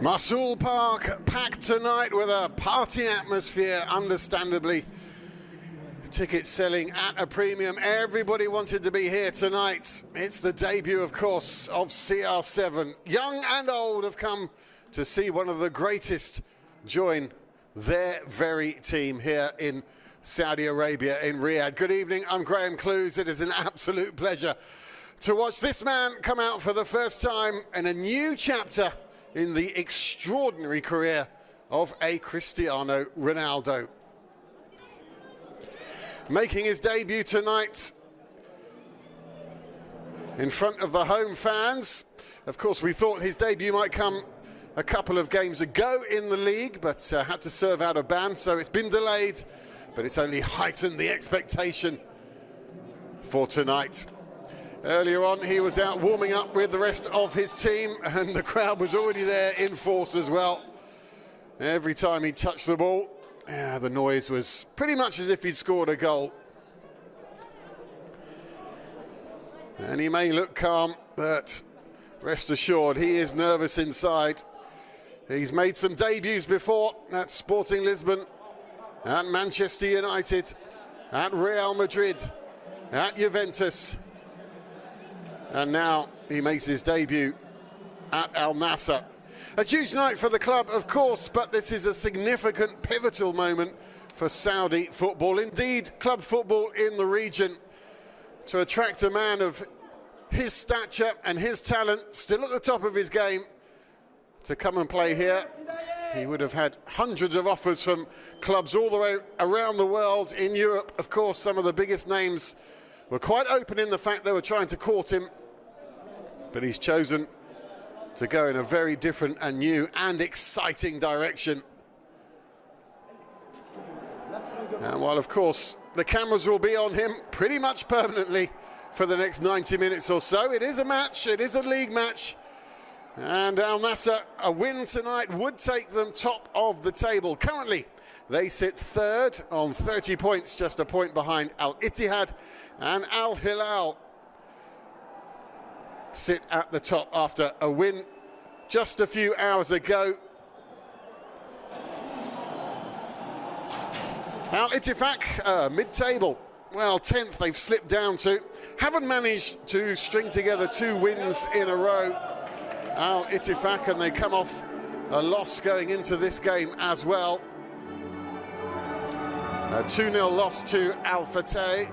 Marsul Park packed tonight with a party atmosphere, understandably. Tickets selling at a premium. Everybody wanted to be here tonight. It's the debut, of course, of CR7. Young and old have come to see one of the greatest join their very team here in Saudi Arabia, in Riyadh. Good evening, I'm Graham Clues. It is an absolute pleasure to watch this man come out for the first time in a new chapter in the extraordinary career of a Cristiano Ronaldo. Making his debut tonight in front of the home fans. Of course, we thought his debut might come a couple of games ago in the league, but had to serve out a ban, so it's been delayed, but it's only heightened the expectation for tonight. Earlier on, he was out warming up with the rest of his team, and the crowd was already there in force as well. Every time he touched the ball, the noise was pretty much as if he'd scored a goal. And he may look calm, but rest assured, he is nervous inside. He's made some debuts before at Sporting Lisbon, at Manchester United, at Real Madrid, at Juventus. And now he makes his debut at AlNassr. A huge night for the club, of course, but this is a significant, pivotal moment for Saudi football, indeed club football in the region. To attract a man of his stature and his talent, still at the top of his game, to come and play here. He would have had hundreds of offers from clubs all the way around the world. In Europe, of course, some of the biggest names were quite open in the fact they were trying to court him, but he's chosen to go in a very different and new and exciting direction. And while, of course, the cameras will be on him pretty much permanently for the next 90 minutes or so, it is a match, it is a league match, and AlNassr, a win tonight would take them top of the table. Currently, they sit third on 30 points, just a point behind Al-Ittihad, and Al Hilal sit at the top after a win just a few hours ago. Al-Ittifaq, mid-table, well, 10th they've slipped down to. Haven't managed to string together 2 wins in a row, Al-Ittifaq, and they come off a loss going into this game as well. A 2-0 loss to Al Fateh.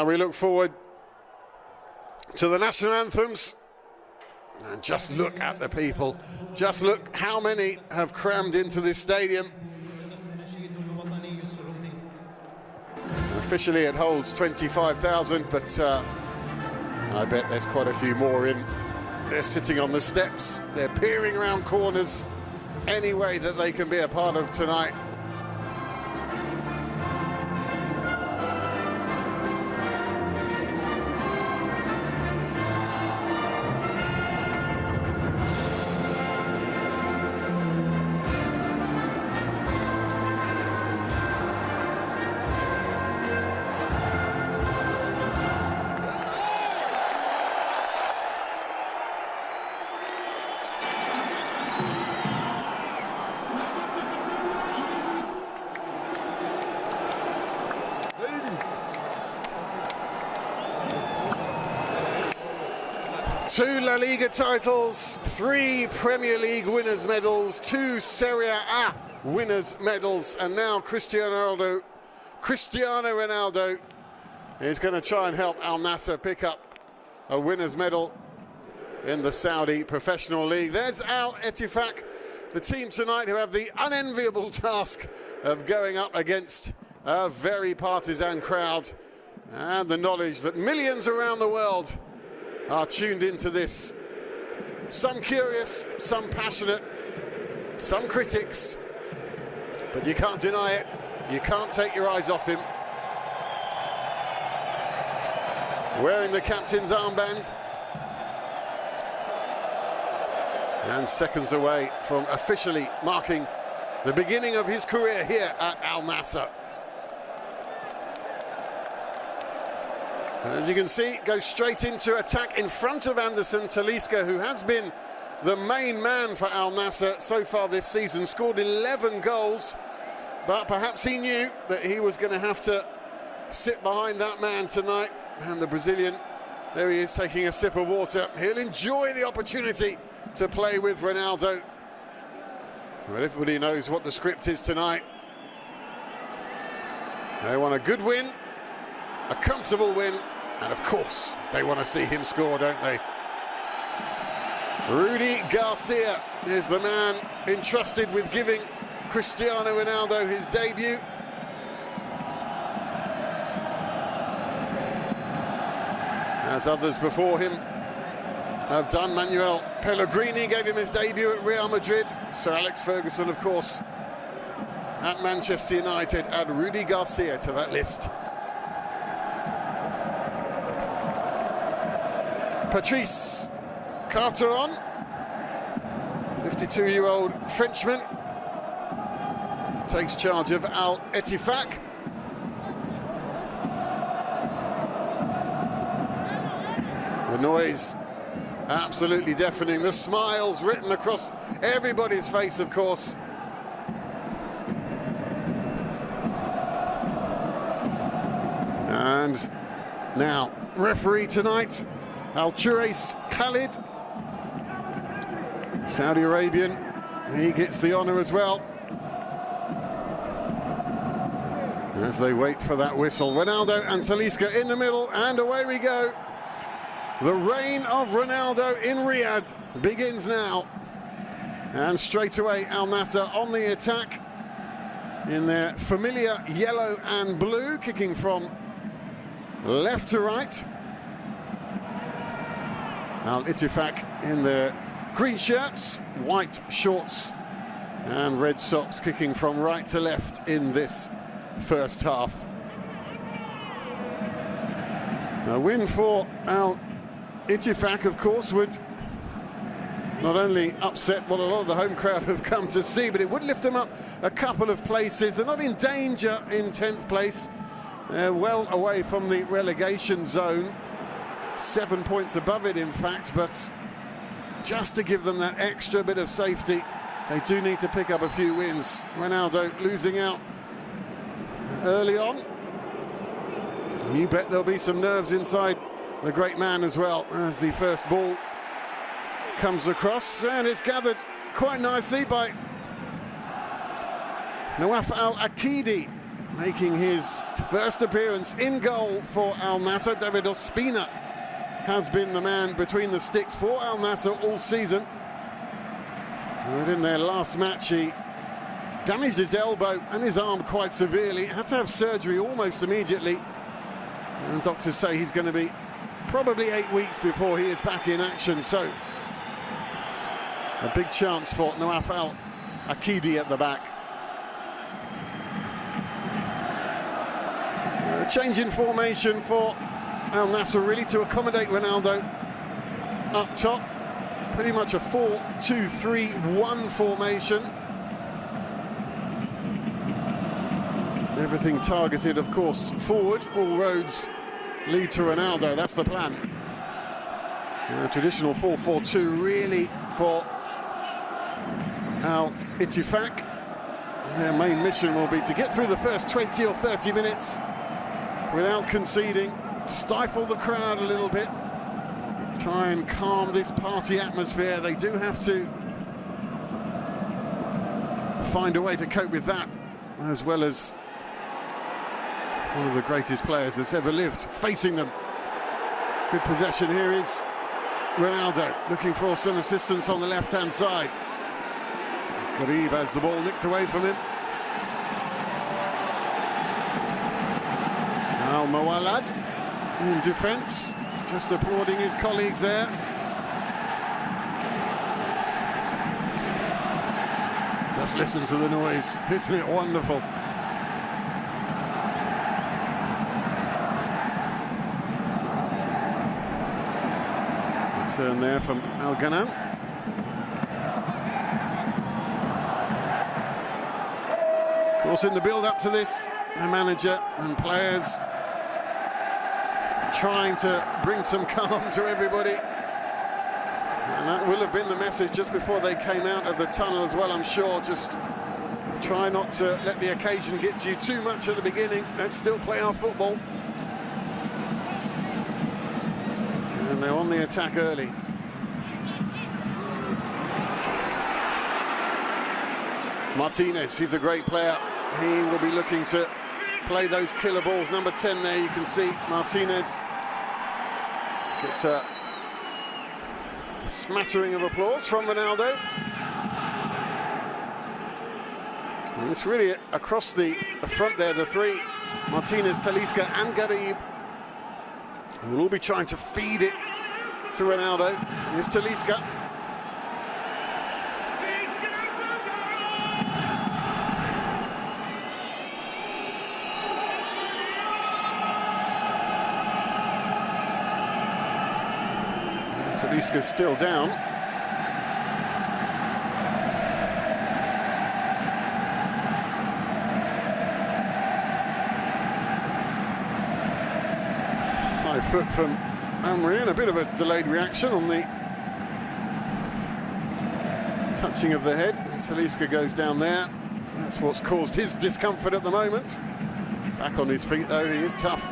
We look forward to the national anthems. And just look at the people. Just look how many have crammed into this stadium. Officially it holds 25,000, but I bet there's quite a few more in. They're sitting on the steps, they're peering around corners, any way that they can be a part of tonight. Two La Liga titles, 3 Premier League winners' medals, 2 Serie A winners' medals, and now Cristiano Ronaldo is going to try and help AlNassr pick up a winners' medal in the Saudi Professional League. There's Al-Ittifaq, the team tonight who have the unenviable task of going up against a very partisan crowd, and the knowledge that millions around the world are tuned into this. Some curious, some passionate, some critics, but you can't deny it. You can't take your eyes off him. Wearing the captain's armband. And seconds away from officially marking the beginning of his career here at AlNassr. As you can see, goes straight into attack in front of Anderson. Tاليسكا, who has been the main man for AlNassr so far this season, scored 11 goals, but perhaps he knew that he was going to have to sit behind that man tonight. And the Brazilian, there he is taking a sip of water. He'll enjoy the opportunity to play with Ronaldo. But everybody knows what the script is tonight. They want a good win, a comfortable win, and of course they want to see him score, don't they? Rudy Garcia is the man entrusted with giving Cristiano Ronaldo his debut. As others before him have done. Manuel Pellegrini gave him his debut at Real Madrid. Sir Alex Ferguson, of course, at Manchester United. Add Rudy Garcia to that list. Patrice Carteron, 52-year-old Frenchman, takes charge of Al-Ettifaq. The noise absolutely deafening. The smiles written across everybody's face, of course. And now, referee tonight, Al-Churais Khalid, Saudi Arabian. He gets the honour as well, as they wait for that whistle. Ronaldo and Tاليسكا in the middle, and away we go. The reign of Ronaldo in Riyadh begins now. And straight away, AlNassr on the attack in their familiar yellow and blue, kicking from left to right. Al-Ettifaq in their green shirts, white shorts and red socks, kicking from right to left in this first half. A win for Al-Ettifaq, of course, would not only upset what a lot of the home crowd have come to see, but it would lift them up a couple of places. They're not in danger in 10th place. They're well away from the relegation zone. 7 points above it, in fact, but just to give them that extra bit of safety, they do need to pick up a few wins. Ronaldo losing out early on. You bet there'll be some nerves inside the great man as well, as the first ball comes across, and it's gathered quite nicely by Nawaf Al-Akidi, making his first appearance in goal for AlNassr. David Ospina has been the man between the sticks for AlNassr all season. But in their last match, he damaged his elbow and his arm quite severely. Had to have surgery almost immediately. And doctors say he's going to be probably 8 weeks before he is back in action. So a big chance for Nawaf Al-Akidi at the back. A change in formation for AlNassr, really to accommodate Ronaldo up top. Pretty much a 4-2-3-1 formation. Everything targeted, of course, forward. All roads lead to Ronaldo. That's the plan. Traditional 4-4-2 really for Al-Ettifaq. Their main mission will be to get through the first 20 or 30 minutes without conceding, stifle the crowd a little bit, try and calm this party atmosphere. They do have to find a way to cope with that, as well as one of the greatest players that's ever lived facing them. Good possession here is Ronaldo, looking for some assistance on the left-hand side. Garib has the ball nicked away from him. Al-Mawalad in defence, just applauding his colleagues there. Just listen to the noise, isn't it wonderful? Turn there from Al Ghanan. course, in the build-up to this, the manager and players trying to bring some calm to everybody. And that will have been the message just before they came out of the tunnel as well, I'm sure. Just try not to let the occasion get to you too much at the beginning. Let's still play our football. And they're on the attack early. Martinez, he's a great player. He will be looking to play those killer balls. Number 10 there, you can see Martinez gets a smattering of applause from Ronaldo. And it's really across the front there, the three, Martinez, Talisca and Garib, who will all be trying to feed it to Ronaldo. Here's Talisca. Talisca's still down. High foot from Amri, and a bit of a delayed reaction on the touching of the head. Talisca goes down there. That's what's caused his discomfort at the moment. Back on his feet though, he is tough.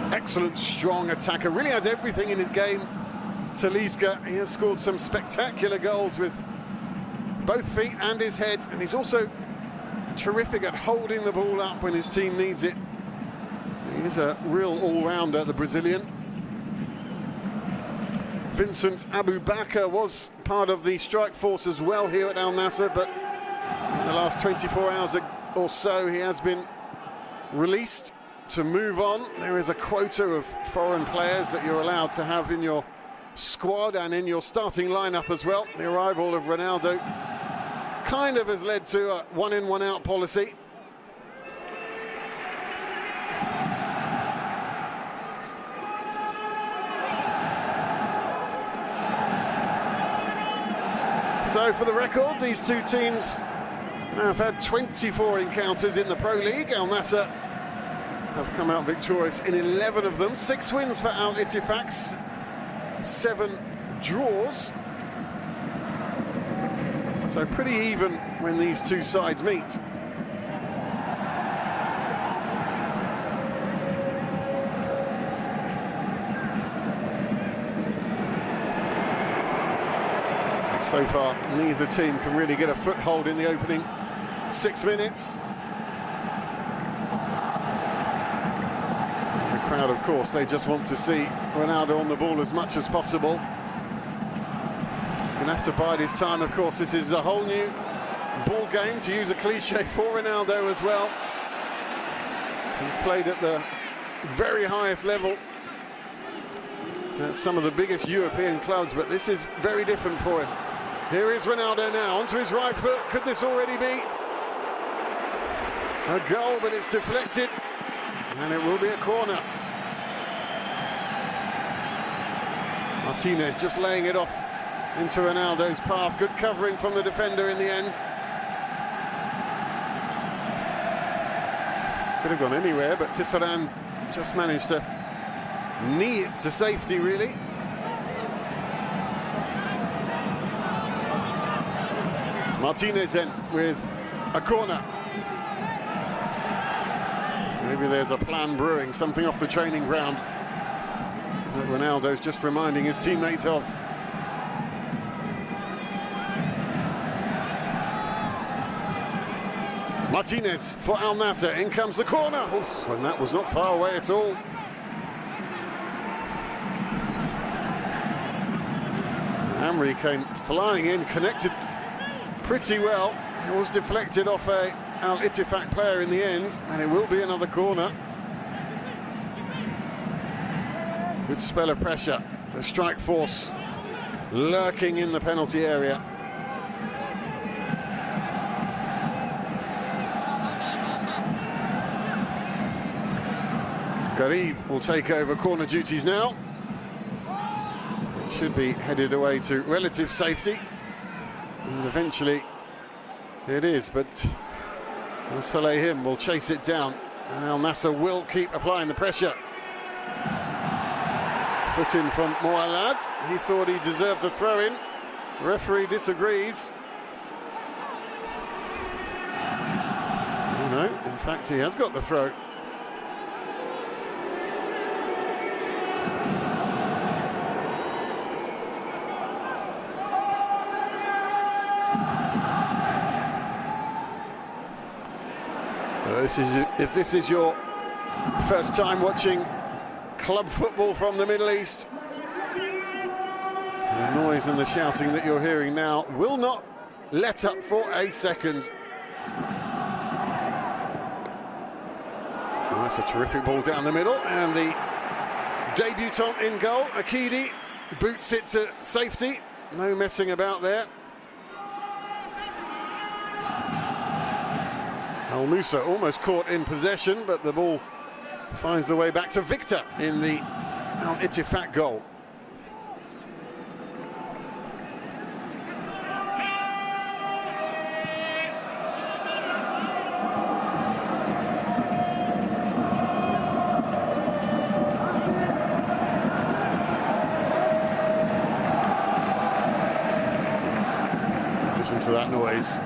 Excellent, strong attacker, really has everything in his game. Talisca, he has scored some spectacular goals with both feet and his head, and he's also terrific at holding the ball up when his team needs it. He's a real all-rounder, the Brazilian. Vincent Abubakar was part of the strike force as well here at AlNassr, but in the last 24 hours or so he has been released to move on. There is a quota of foreign players that you're allowed to have in your squad and in your starting lineup as well. The arrival of Ronaldo kind of has led to a one-in, one-out policy. So for the record, these two teams have had 24 encounters in the Pro League. AlNassr have come out victorious in 11 of them. 6 wins for Al-Ittifaq, 7 draws. So pretty even when these two sides meet. So far, neither team can really get a foothold in the opening 6 minutes. The crowd, of course, they just want to see Ronaldo on the ball as much as possible. He's going to have to bide his time, of course. This is a whole new ball game, to use a cliche, for Ronaldo as well. He's played at the very highest level at some of the biggest European clubs, but this is very different for him. Here is Ronaldo now, onto his right foot. Could this already be a goal? But it's deflected, and it will be a corner. Martinez just laying it off into Ronaldo's path. Good covering from the defender in the end. Could have gone anywhere, but Tisserand just managed to knee it to safety, really. Martinez then with a corner. Maybe there's a plan brewing, something off the training ground that Ronaldo's just reminding his teammates of. Martinez for AlNassr, in comes the corner. Oof, and that was not far away at all. Amri came flying in, connected pretty well. It was deflected off a Al-Ittifaq player in the end, and it will be another corner. Good spell of pressure. The strike force lurking in the penalty area. Garib will take over corner duties now. It should be headed away to relative safety. And eventually It is, but Salehim will chase it down, and AlNassr will keep applying the pressure. Foot in from Mualad. He thought he deserved the throw-in. Referee disagrees. Oh no, in fact he has got the throw. If this is your first time watching club football from the Middle East, the noise and the shouting that you're hearing now will not let up for a second. Well, that's a terrific ball down the middle, and the debutant in goal, Akidi, boots it to safety. No messing about there. Al-Musa almost caught in possession, but the ball finds the way back to Victor in the Al-Ittifaq goal. Listen to that noise.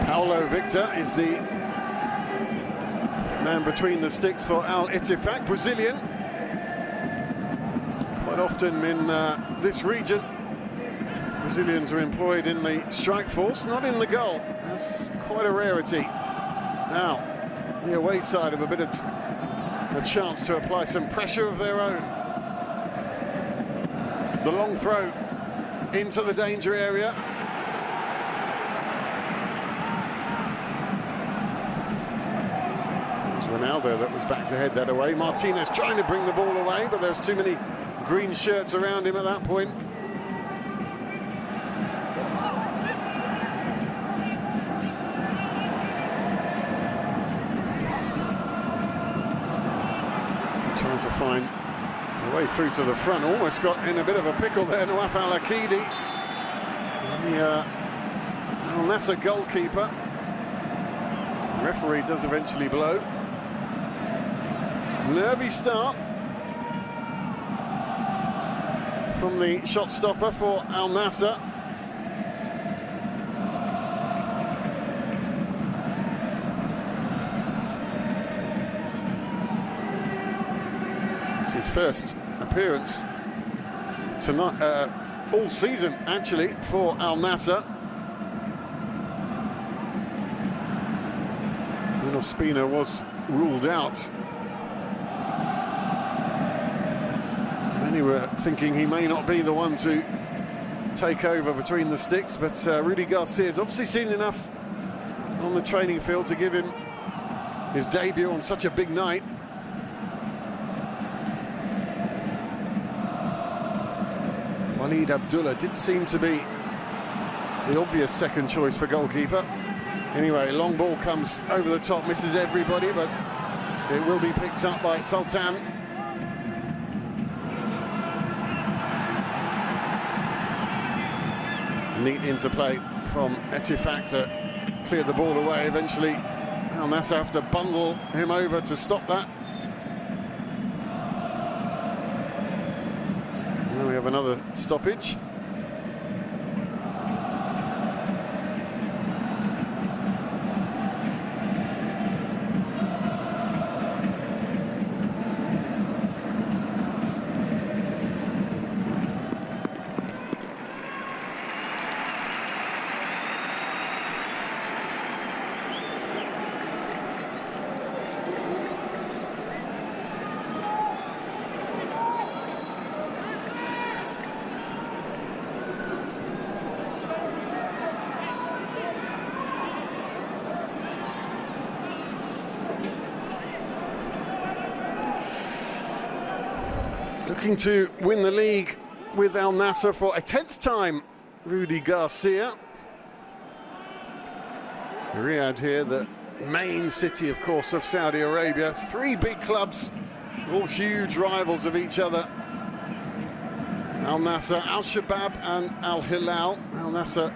Paulo Victor is the man between the sticks for Al-Ittifaq, Brazilian. Quite often in this region, Brazilians are employed in the strike force, not in the goal. That's quite a rarity. Now, the away side of a bit of a chance to apply some pressure of their own. The long throw into the danger area. Ronaldo that was back to head that away. Martinez trying to bring the ball away, but there's too many green shirts around him at that point. Trying to find a way through to the front. Almost got in a bit of a pickle there, Nawaf Al-Akidi, the Al-Nassr goalkeeper. The referee does eventually blow. Nervy start from the shot stopper for Al-Nassr. It's his first appearance tonight, all season actually, for Al-Nassr. Ospina was ruled out. Many were thinking he may not be the one to take over between the sticks, but Rudy Garcia's obviously seen enough on the training field to give him his debut on such a big night. Walid Abdullah did seem to be the obvious second choice for goalkeeper. Anyway, long ball comes over the top, misses everybody, but it will be picked up by Sultan. Neat interplay from Ittifaq to clear the ball away. Eventually, Al-Nassr have to bundle him over to stop that. Now we have another stoppage. Looking to win the league with Al-Nassr for a 10th time, Rudy Garcia. Riyadh here, the main city, of course, of Saudi Arabia. 3 big clubs, all huge rivals of each other. AlNassr, Al-Shabaab and Al-Hilal. AlNassr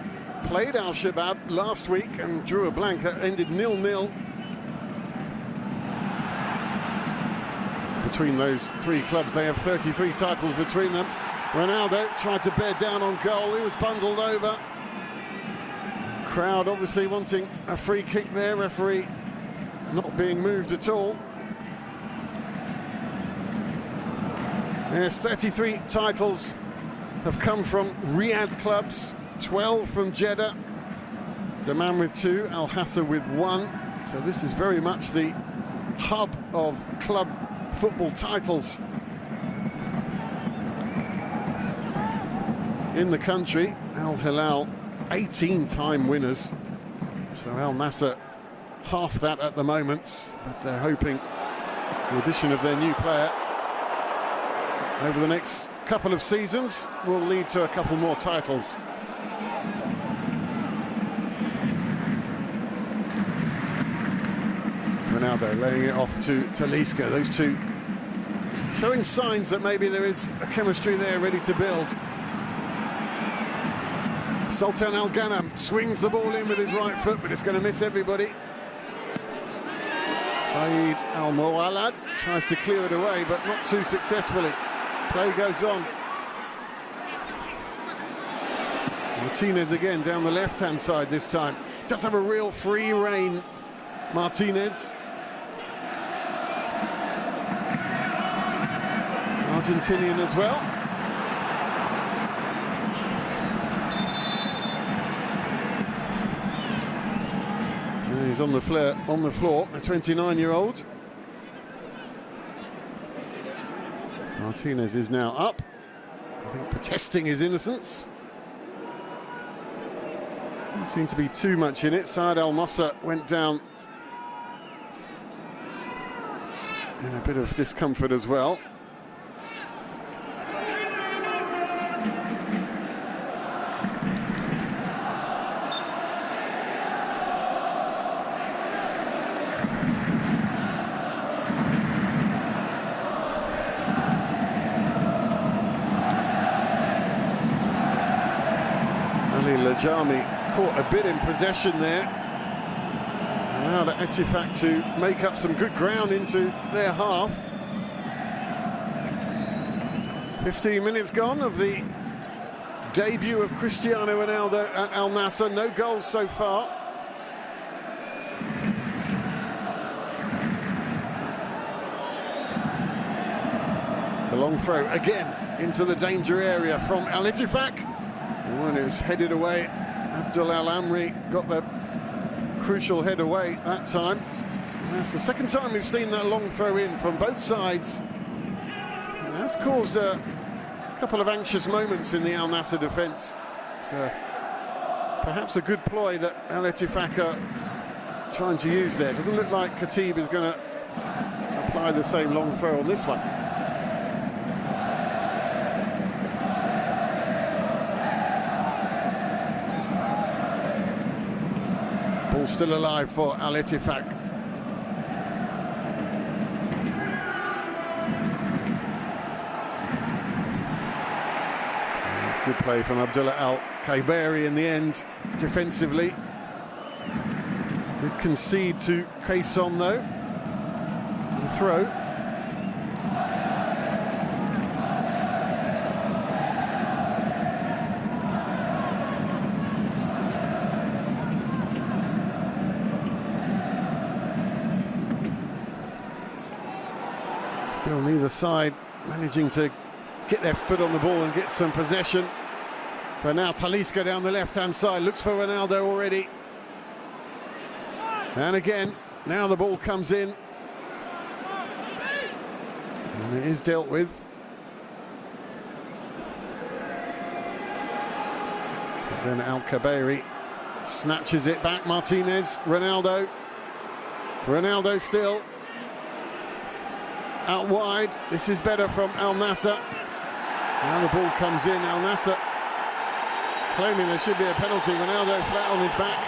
played Al-Shabaab last week and drew a blank that ended 0-0. Between those three clubs, they have 33 titles between them. Ronaldo tried to bear down on goal. He was bundled over. Crowd obviously wanting a free kick there. Referee not being moved at all. Yes, 33 titles have come from Riyadh clubs, 12 from Jeddah, Dammam with 2, Al-Hassar with 1. So this is very much the hub of club football titles in the country. Al-Hilal, 18-time winners. So Al-Nassr, half that at the moment, but they're hoping the addition of their new player over the next couple of seasons will lead to a couple more titles. Ronaldo laying it off to Talisca. Those two showing signs that maybe there is a chemistry there ready to build. Sultan Al Ghanam swings the ball in with his right foot, but it's going to miss everybody. Saeed Al Muwalad tries to clear it away, but not too successfully. Play goes on. Martinez again down the left-hand side this time. Does have a real free rein, Martinez. Argentinian as well. And he's on the floor, a 29-year-old. Martinez is now up, I think protesting his innocence. Didn't seem to be too much in it. Saad Al-Nassr went down in a bit of discomfort as well. Jami caught a bit in possession there. Allowed Al-Ittifaq to make up some good ground into their half. 15 minutes gone of the debut of Cristiano Ronaldo at Al-Nassr. No goals so far. The long throw again into the danger area from Al-Ittifaq. When it was headed away, Abdul Al-Amri got the crucial head away that time. And that's the second time we've seen that long throw in from both sides. And that's caused a couple of anxious moments in the Al-Nassr defence. So perhaps a good ploy that Al-Ittifaq are trying to use there. Doesn't look like Khatib is going to apply the same long throw on this one. Still alive for Al-Ittifaq. It's good play from Abdullah Al-Khaibari in the end, defensively. Did concede to Kaysom though. The throw. Still neither side managing to get their foot on the ball and get some possession. But now Talisca down the left-hand side, looks for Ronaldo already. And again, now the ball comes in. And it is dealt with. But then Al-Khaibari snatches it back. Martinez, Ronaldo. Ronaldo still. Out wide, this is better from Al-Nassr. Now the ball comes in, Al-Nassr claiming there should be a penalty. Ronaldo flat on his back.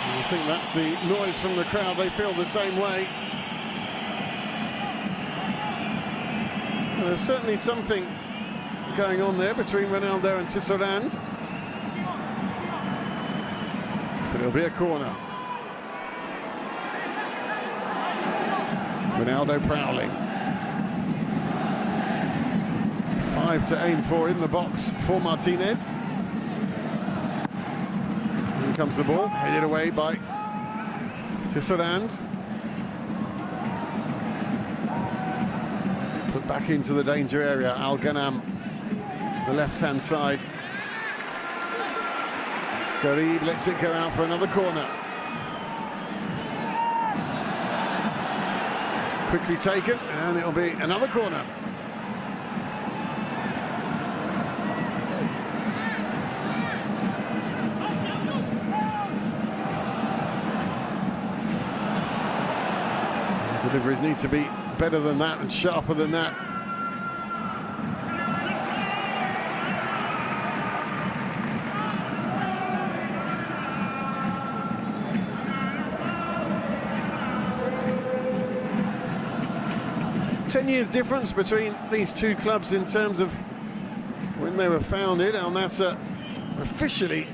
And I think that's the noise from the crowd, they feel the same way. there's certainly something going on there between Ronaldo and Tisserand. But it'll be a corner. Ronaldo prowling. 5 to aim for in the box for Martinez. In comes the ball, headed away by Tisserand. Put back into the danger area. Al-Ghanam, the left-hand side. Garib lets it go out for another corner. Quickly taken, and it'll be another corner. Deliveries need to be better than that and sharper than that. Ten years difference between these two clubs in terms of when they were founded. Al-Nassr officially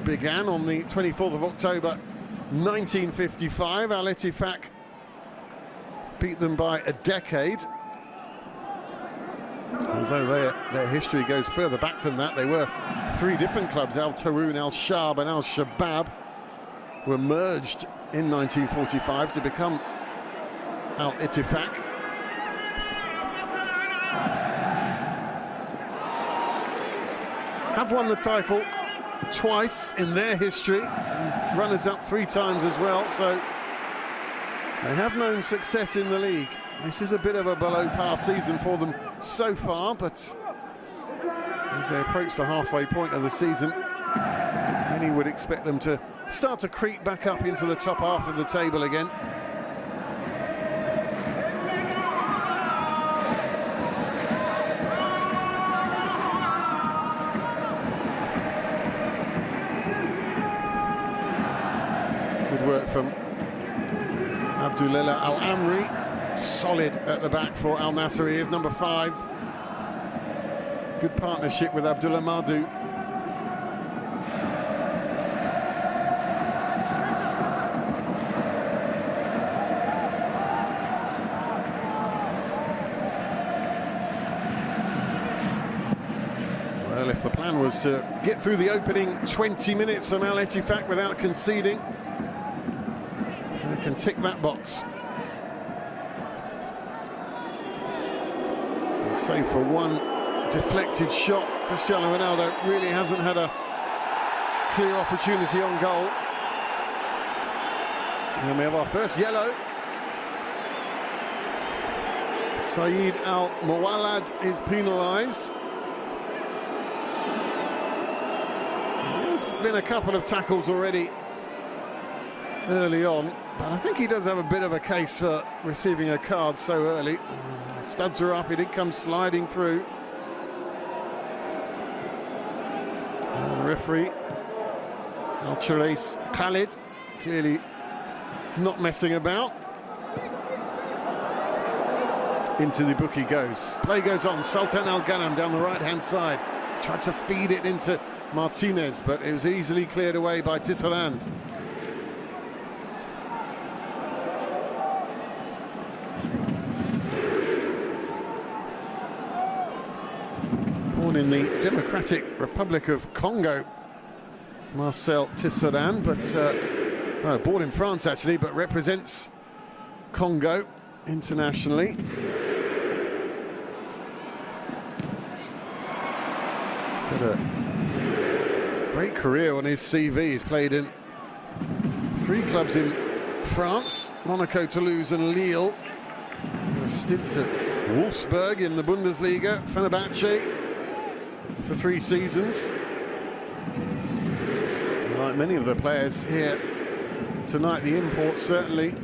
began on the 24th of October 1955. Al-Ittifaq beat them by a decade. Although their history goes further back than that. They were three different clubs. Al-Taroon, Al-Shab and Al-Shabab were merged in 1945 to become Al-Ittifaq. Have won the title twice in their history, and runners-up 3 times as well, so they have known success in the league. This is a bit of a below-par season for them so far, but as they approach the halfway point of the season, many would expect them to start to creep back up into the top half of the table again. Work from Abdullah Al-Amri, solid at the back for Al-Nassr. He is number 5. Good partnership with Abdullah Madu. Well, if the plan was to get through the opening 20 minutes from Al-Ittifaq without conceding, can tick that box. And save for one deflected shot. Cristiano Ronaldo really hasn't had a clear opportunity on goal. And we have our first yellow. Saeed Al-Muwallad is penalised. There's been a couple of tackles already early on, but I think he does have a bit of a case for receiving a card so early. Studs are up, he did come sliding through. And the referee, Al-Charais Khalid, clearly not messing about. Into the book he goes. Play goes on, Sultan Al-Ghanam down the right-hand side. Tried to feed it into Martinez, but it was easily cleared away by Tisserand. In the Democratic Republic of Congo, Marcel Tisserand, but born in France actually, but represents Congo internationally. He's had a great career on his CV. He's played in 3 clubs in France, Monaco, Toulouse and Lille. And a stint at Wolfsburg in the Bundesliga, Fenerbahce for 3 seasons. Like many of the players here tonight, the imports certainly,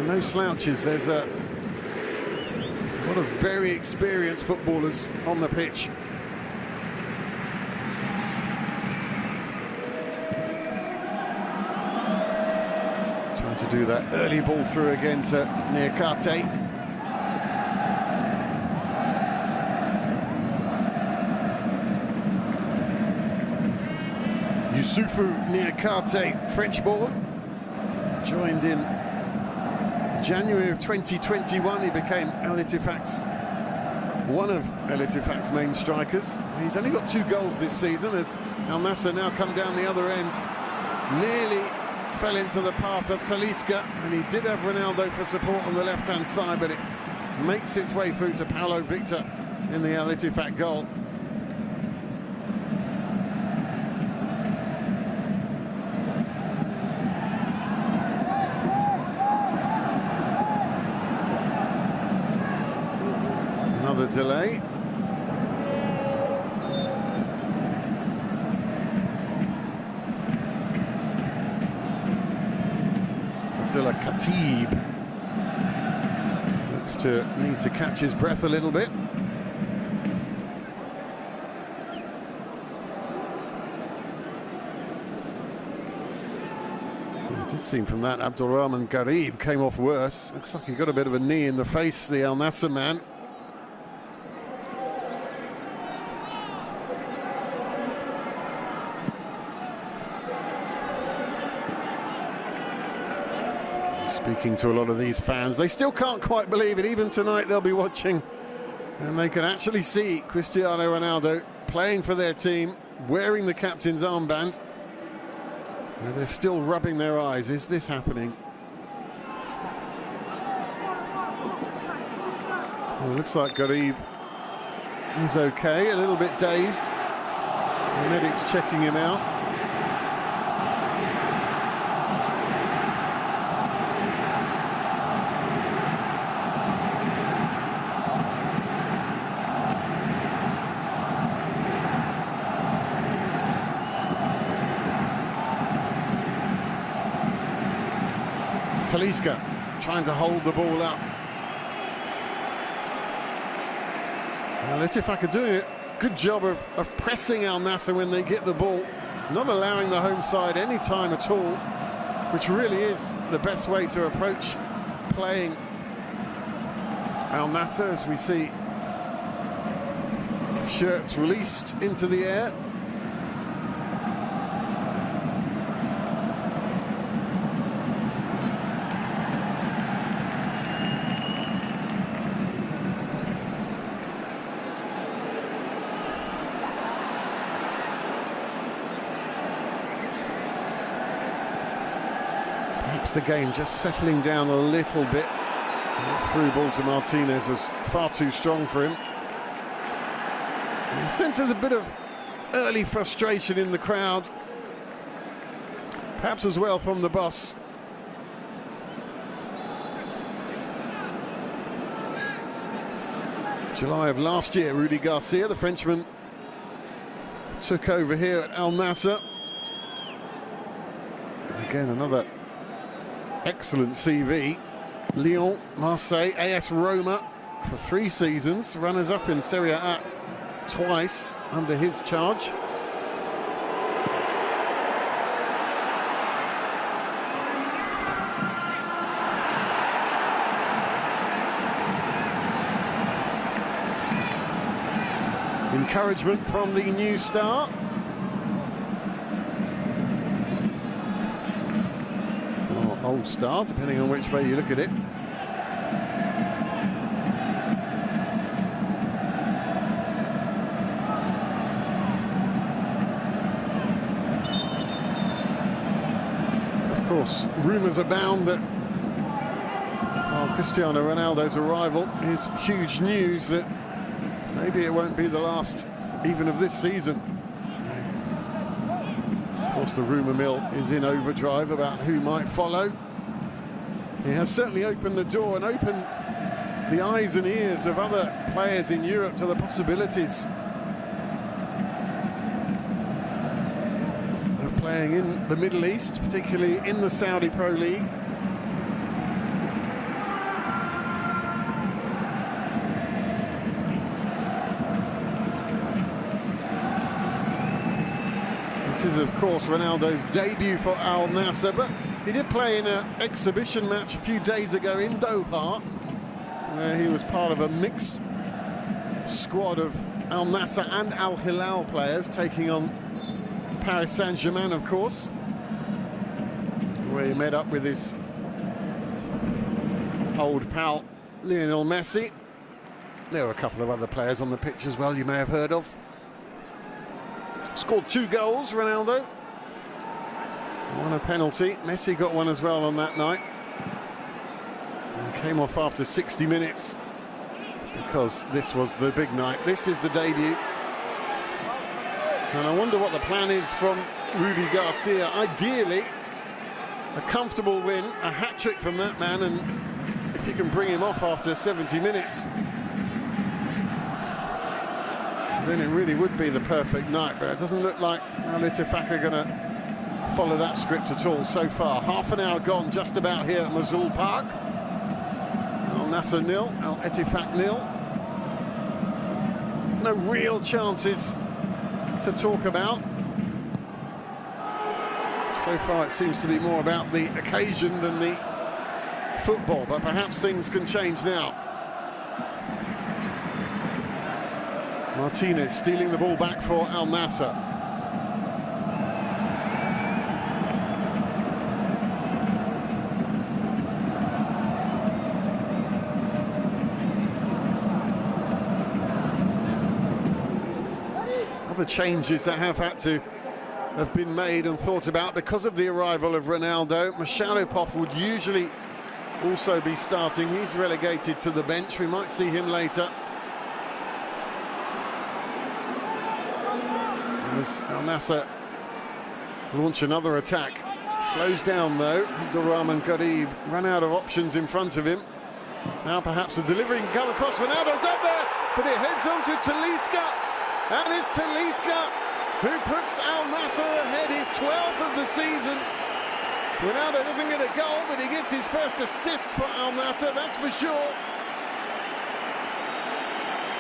no slouches. There's a lot of very experienced footballers on the pitch. Trying to do that early ball through again to Niakate. Youssoufou Niakate, French-born, joined in January of 2021. He became one of Al-Ittifaq's main strikers. He's only got 2 goals this season as Al-Nassr now come down the other end. Nearly fell into the path of Talisca, and he did have Ronaldo for support on the left-hand side, but it makes its way through to Paulo Victor in the Al-Ittifaq goal. Another delay. Abdullah Khatib looks to need to catch his breath a little bit. It did seem from that Abdulrahman Garib came off worse. Looks like he got a bit of a knee in the face, the Al-Nassr man. Speaking to a lot of these fans, they still can't quite believe it. Even tonight they'll be watching and they can actually see Cristiano Ronaldo playing for their team, wearing the captain's armband. And they're still rubbing their eyes. Is this happening? Well, it looks like Garib is okay, a little bit dazed. The medic's checking him out. Talisca trying to hold the ball up. Al-Ittifaq are doing a good job of pressing Al-Nassr when they get the ball, not allowing the home side any time at all, which really is the best way to approach playing Al-Nassr, as we see shirts released into the air. The game just settling down a little bit. That through ball to Martinez was far too strong for him. I sense there's a bit of early frustration in the crowd, perhaps as well from the boss. July of last year, Rudy Garcia, the Frenchman, took over here at Al-Nassr. Again, another excellent CV. Lyon, Marseille, AS Roma for 3 seasons. Runners-up in Serie A twice under his charge. Encouragement from the new star. Old star, depending on which way you look at it. Of course, rumours abound that while Cristiano Ronaldo's arrival is huge news, that maybe it won't be the last even of this season. Of course, the rumour mill is in overdrive about who might follow. He has certainly opened the door and opened the eyes and ears of other players in Europe to the possibilities of playing in the Middle East, particularly in the Saudi Pro League. This is, of course, Ronaldo's debut for Al-Nassr, but he did play in an exhibition match a few days ago in Doha, where he was part of a mixed squad of Al-Nassr and Al-Hilal players taking on Paris Saint-Germain, of course, where he met up with his old pal Lionel Messi. There were a couple of other players on the pitch as well you may have heard of. Scored 2 goals, Ronaldo. Won a penalty. Messi got one as well on that night. And came off after 60 minutes because this was the big night. This is the debut. And I wonder what the plan is from Rudy Garcia. Ideally, a comfortable win, a hat-trick from that man, and if you can bring him off after 70 minutes, then it really would be the perfect night. But it doesn't look like Al-Ittifaq are going to follow that script at all so far. Half an hour gone just about here at Mosul Park. Al-Nassr 0, Al-Ittifaq 0. No real chances to talk about. So far it seems to be more about the occasion than the football, but perhaps things can change now. Martinez stealing the ball back for Al-Nassr. Other changes that have been made and thought about because of the arrival of Ronaldo. Masharopov would usually also be starting. He's relegated to the bench. We might see him later. As Al-Nassr launch another attack. Slows down though. Abdulrahman Garib ran out of options in front of him. Now perhaps the delivery can come across. Ronaldo's up there, but it heads on to Talisca. And it's Talisca who puts Al-Nassr ahead, his 12th of the season. Ronaldo doesn't get a goal, but he gets his first assist for Al-Nassr, that's for sure.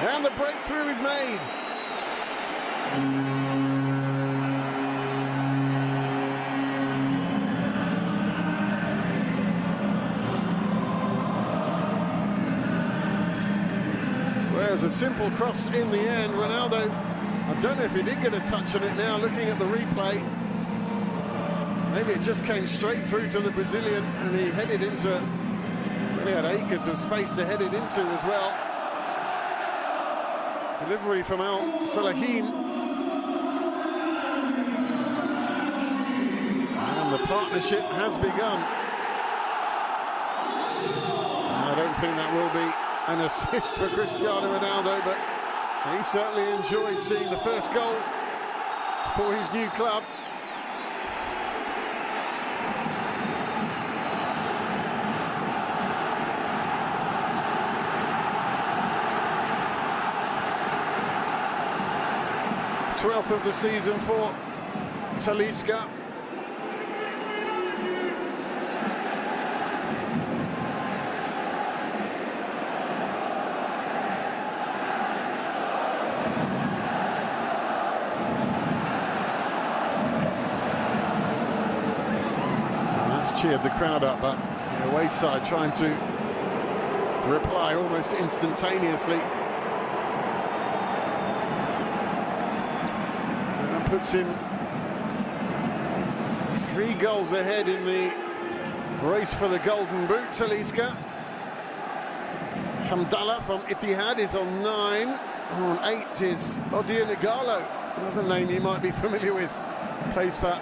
And the breakthrough is made. There's a simple cross in the end. Ronaldo, I don't know if he did get a touch on it now, looking at the replay. Maybe it just came straight through to the Brazilian and he headed into, well, he had acres of space to head it into as well. Delivery from Al-Salahin. And the partnership has begun. I don't think that will be an assist for Cristiano Ronaldo, but he certainly enjoyed seeing the first goal for his new club. Twelfth of the season for Talisca. Cheered the crowd up, but the away side trying to reply almost instantaneously. And puts him 3 goals ahead in the race for the Golden Boot. Talisca. Hamdallah from Ittihad is on 9. On 8 is Odion Igalo, another name you might be familiar with. Plays for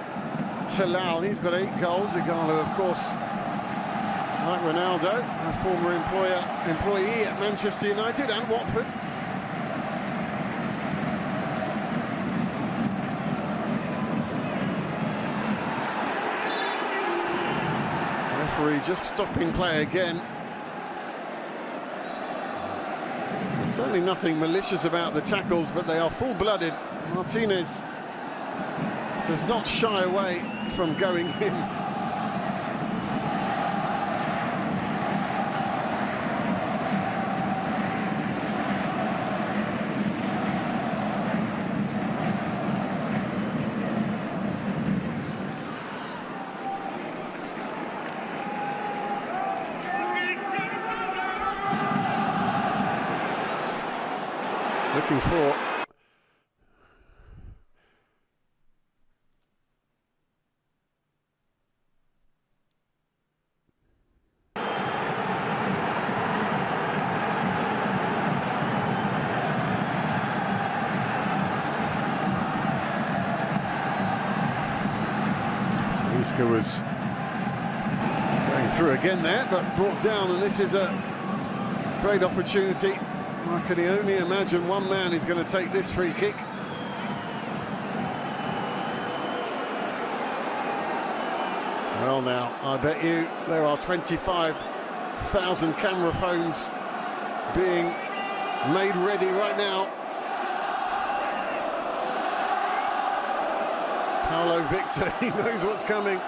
Hilal. He's got 8 goals. Igalo, of course, like Ronaldo, a former employee at Manchester United and Watford. The referee just stopping play again. There's certainly nothing malicious about the tackles, but they are full-blooded. Martinez does not shy away from going in. Looking for Talisca was going through again there, but brought down, and this is a great opportunity. I can only imagine one man is going to take this free kick. Well now, I bet you there are 25,000 camera phones being made ready right now. Paulo Victor, he knows what's coming.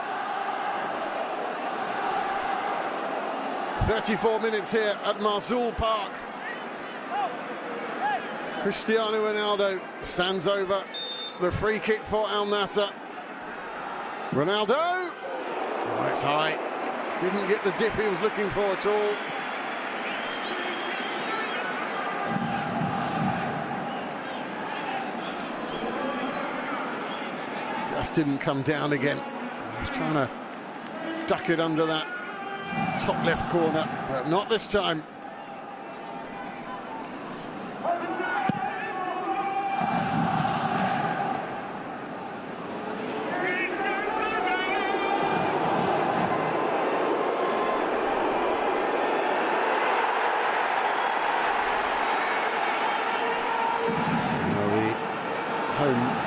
34 minutes here at Marzoul Park. Cristiano Ronaldo stands over the free kick for AlNassr. Ronaldo! Oh, it's high. Didn't get the dip he was looking for at all. Just didn't come down again. He was trying to duck it under that top left corner, but not this time.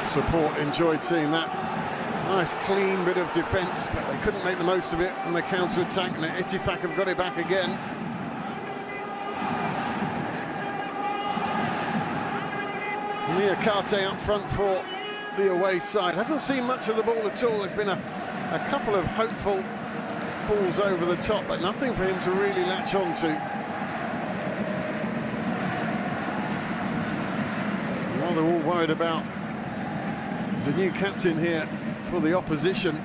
Support enjoyed seeing that nice clean bit of defence, but they couldn't make the most of it on the counter-attack, and the Ettifaq have got it back again. Niakate up front for the away side. Hasn't seen much of the ball at all. There's been a couple of hopeful balls over the top, but nothing for him to really latch on to. Well, they're all worried about the new captain here for the opposition.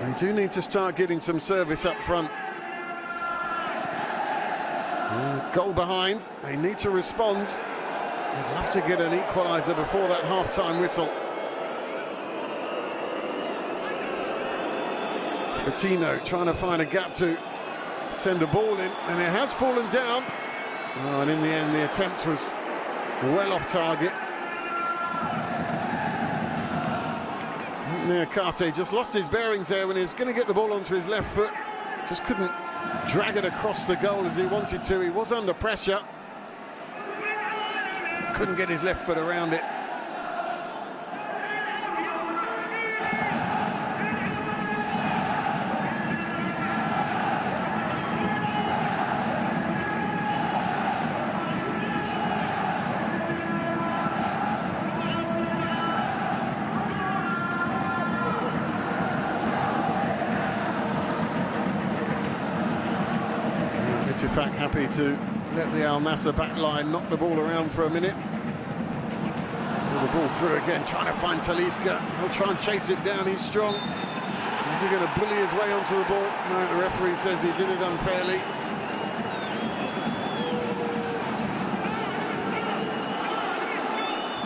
They do need to start getting some service up front. Goal behind, they need to respond. They'd love to get an equaliser before that half-time whistle. Fatino trying to find a gap to send a ball in, and it has fallen down. Oh, and in the end, the attempt was well off target. Niakate just lost his bearings there when he was going to get the ball onto his left foot. Just couldn't drag it across the goal as he wanted to. He was under pressure. Couldn't get his left foot around it. Ettifaq happy to let the AlNassr back line knock the ball around for a minute. Pull the ball through again, trying to find Talisca. He'll try and chase it down, he's strong. Is he going to bully his way onto the ball? No, the referee says he did it unfairly.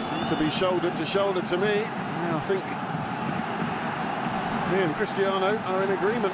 Seemed to be shoulder to shoulder to me. Now I think me and Cristiano are in agreement.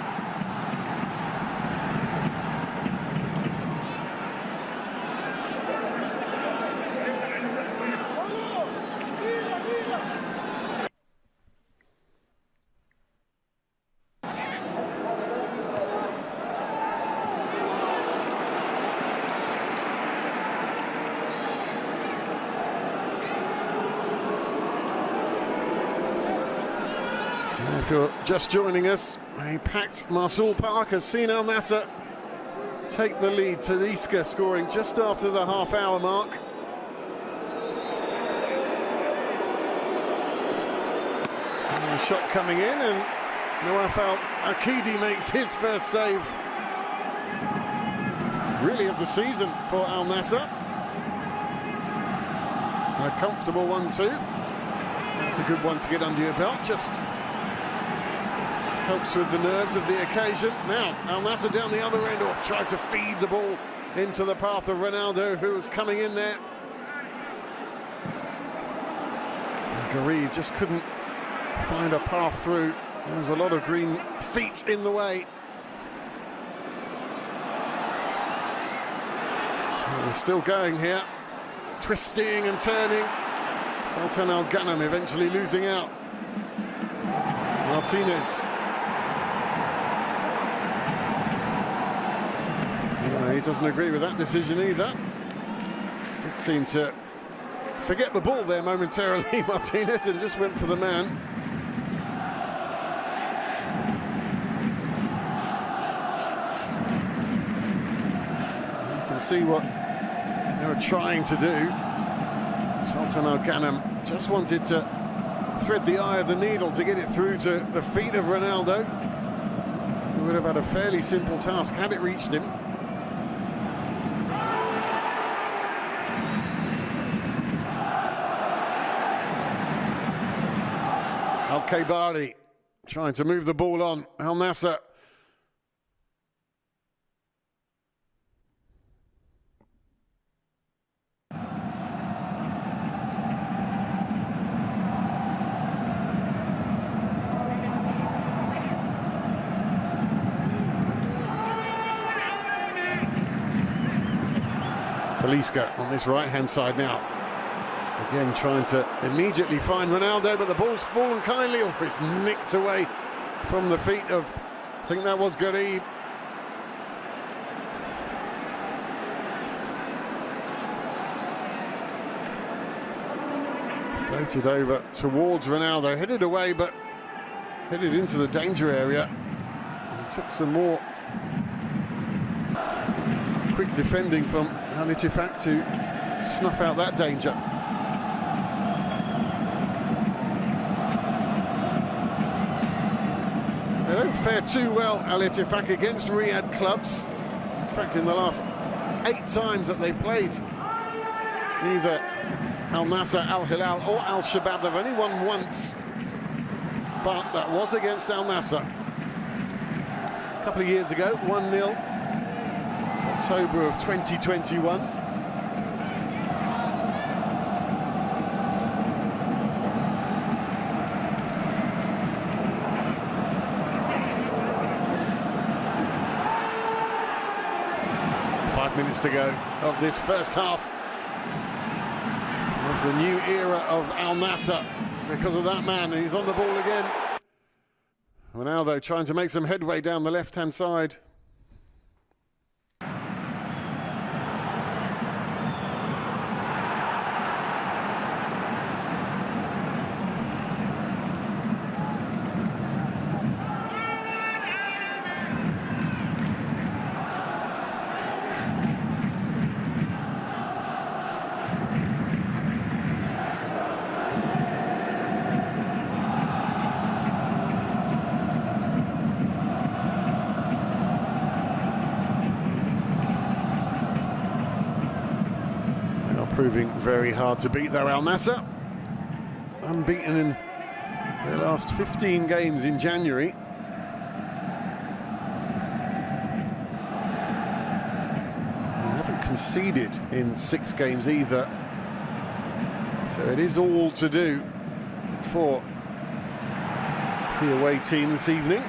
If you're just joining us, a packed Marzoul Park has seen AlNassr take the lead. Talisca scoring just after the half-hour mark. And the shot coming in, and Nawaf Akidi makes his first save, really, of the season for AlNassr. A comfortable one too. That's a good one to get under your belt. Just helps with the nerves of the occasion. Now, AlNassr down the other end, or tried to feed the ball into the path of Ronaldo, who was coming in there. Garib just couldn't find a path through. There was a lot of green feet in the way. Well, we're still going here, twisting and turning. Sultan Al Ghanem eventually losing out. Martinez. He doesn't agree with that decision either. Did seem to forget the ball there momentarily, Martinez, and just went for the man. You can see what they were trying to do. Sultan Al-Ghanem just wanted to thread the eye of the needle to get it through to the feet of Ronaldo. He would have had a fairly simple task had it reached him. Al-Khaibari trying to move the ball on. Al-Nassr. Talisca on this right-hand side now. Again, trying to immediately find Ronaldo, but the ball's fallen kindly, or it's nicked away from the feet of, I think that was Garib. Floated over towards Ronaldo, headed away, but headed into the danger area. And it took some more quick defending from Al-Ittifaq to snuff out that danger. They don't fare too well, Al-Ittifaq, against Riyadh clubs. In fact, in the last 8 times that they've played either Al-Nassr, Al-Hilal or Al-Shabaab, they've only won once, but that was against Al-Nassr a couple of years ago, 1-0, October of 2021. Minutes to go of this first half of the new era of Al-Nassr because of that man. He's on the ball again. Ronaldo trying to make some headway down the left-hand side. Proving very hard to beat though, Al-Nassr. Unbeaten in their last 15 games in January. And haven't conceded in 6 games either. So it is all to do for the away team this evening.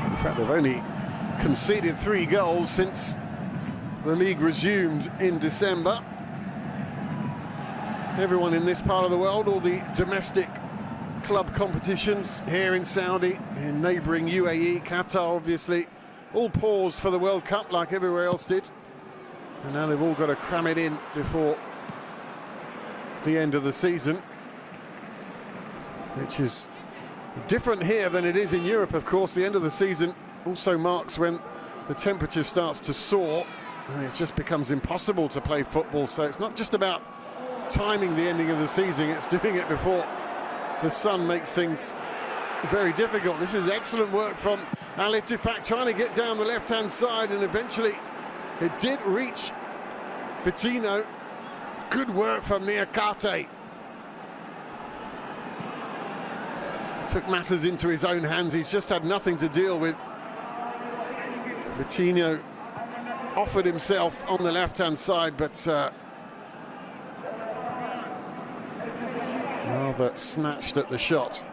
In fact, they've only conceded 3 goals since the league resumed in December. Everyone in this part of the world, all the domestic club competitions here in Saudi, in neighbouring UAE, Qatar obviously, all paused for the World Cup like everywhere else did. And now they've all got to cram it in before the end of the season, which is different here than it is in Europe, of course. The end of the season also marks when the temperature starts to soar and it just becomes impossible to play football. So it's not just about timing the ending of the season, it's doing it before the sun makes things very difficult. This is excellent work from Al-Ittifaq, trying to get down the left-hand side, and eventually it did reach Vitinho. Good work from Niakate. Took matters into his own hands. He's just had nothing to deal with. Vitinho offered himself on the left-hand side, but rather snatched at the shot.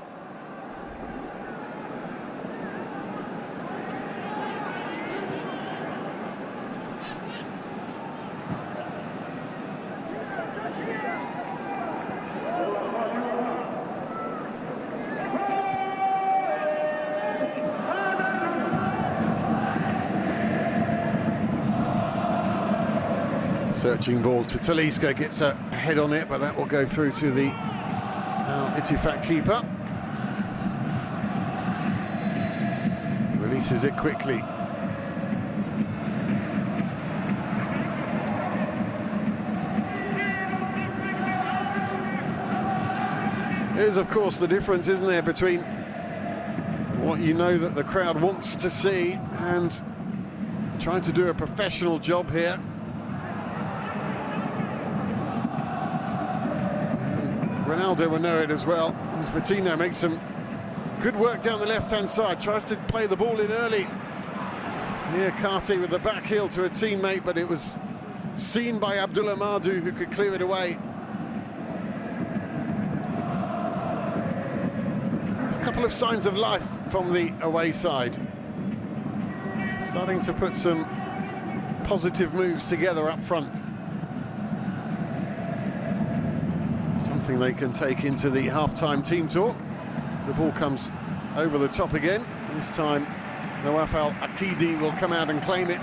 Searching ball to Talisca, gets a head on it, but that will go through to the Al-Ittifaq keeper. Releases it quickly. Here's, of course, the difference, isn't there, between what you know that the crowd wants to see and trying to do a professional job here. And Ronaldo will know it as well, as Vitinho makes some good work down the left-hand side, tries to play the ball in early. Near Kati with the back heel to a teammate, but it was seen by Abdullah Madu, who could clear it away. There's a couple of signs of life from the away side. Starting to put some positive moves together up front. Something they can take into the half-time team talk. As the ball comes over the top again. This time, Nawaf Al-Aqidi will come out and claim it.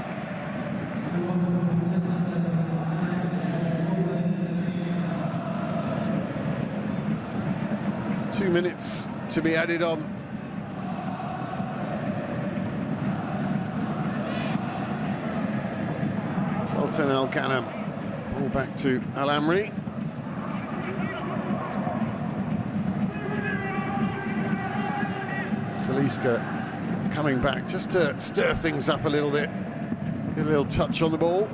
Two minutes to be added on. Sultan Al-Ghanam, ball back to Al-Amri. Talisca coming back just to stir things up a little bit. Get a little touch on the ball.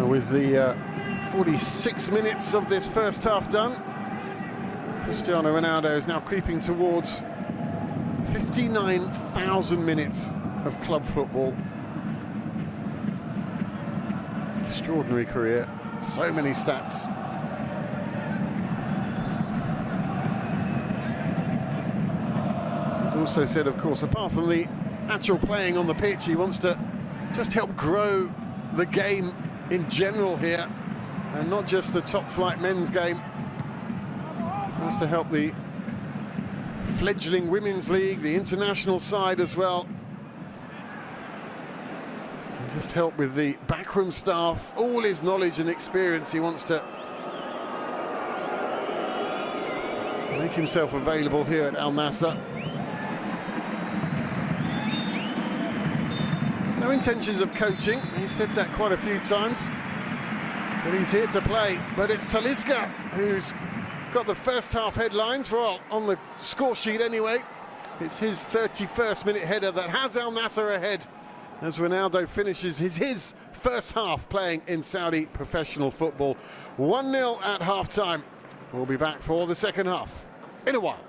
With the 46 minutes of this first half done, Cristiano Ronaldo is now creeping towards 59,000 minutes of club football. Extraordinary career, so many stats. He's also said, of course, apart from the actual playing on the pitch, he wants to just help grow the game in general here, and not just the top flight men's game. He wants to help the fledgling women's league, the international side as well, and just help with the backroom staff. All his knowledge and experience he wants to make himself available here at Al-Nassr. No intentions of coaching, he said that quite a few times, but he's here to play. But it's Talisca who's got the first half headlines, well, on the score sheet anyway. It's his 31st minute header that has Al-Nassr ahead as Ronaldo finishes his first half playing in Saudi professional football. 1-0 at half-time. We'll be back for the second half in a while.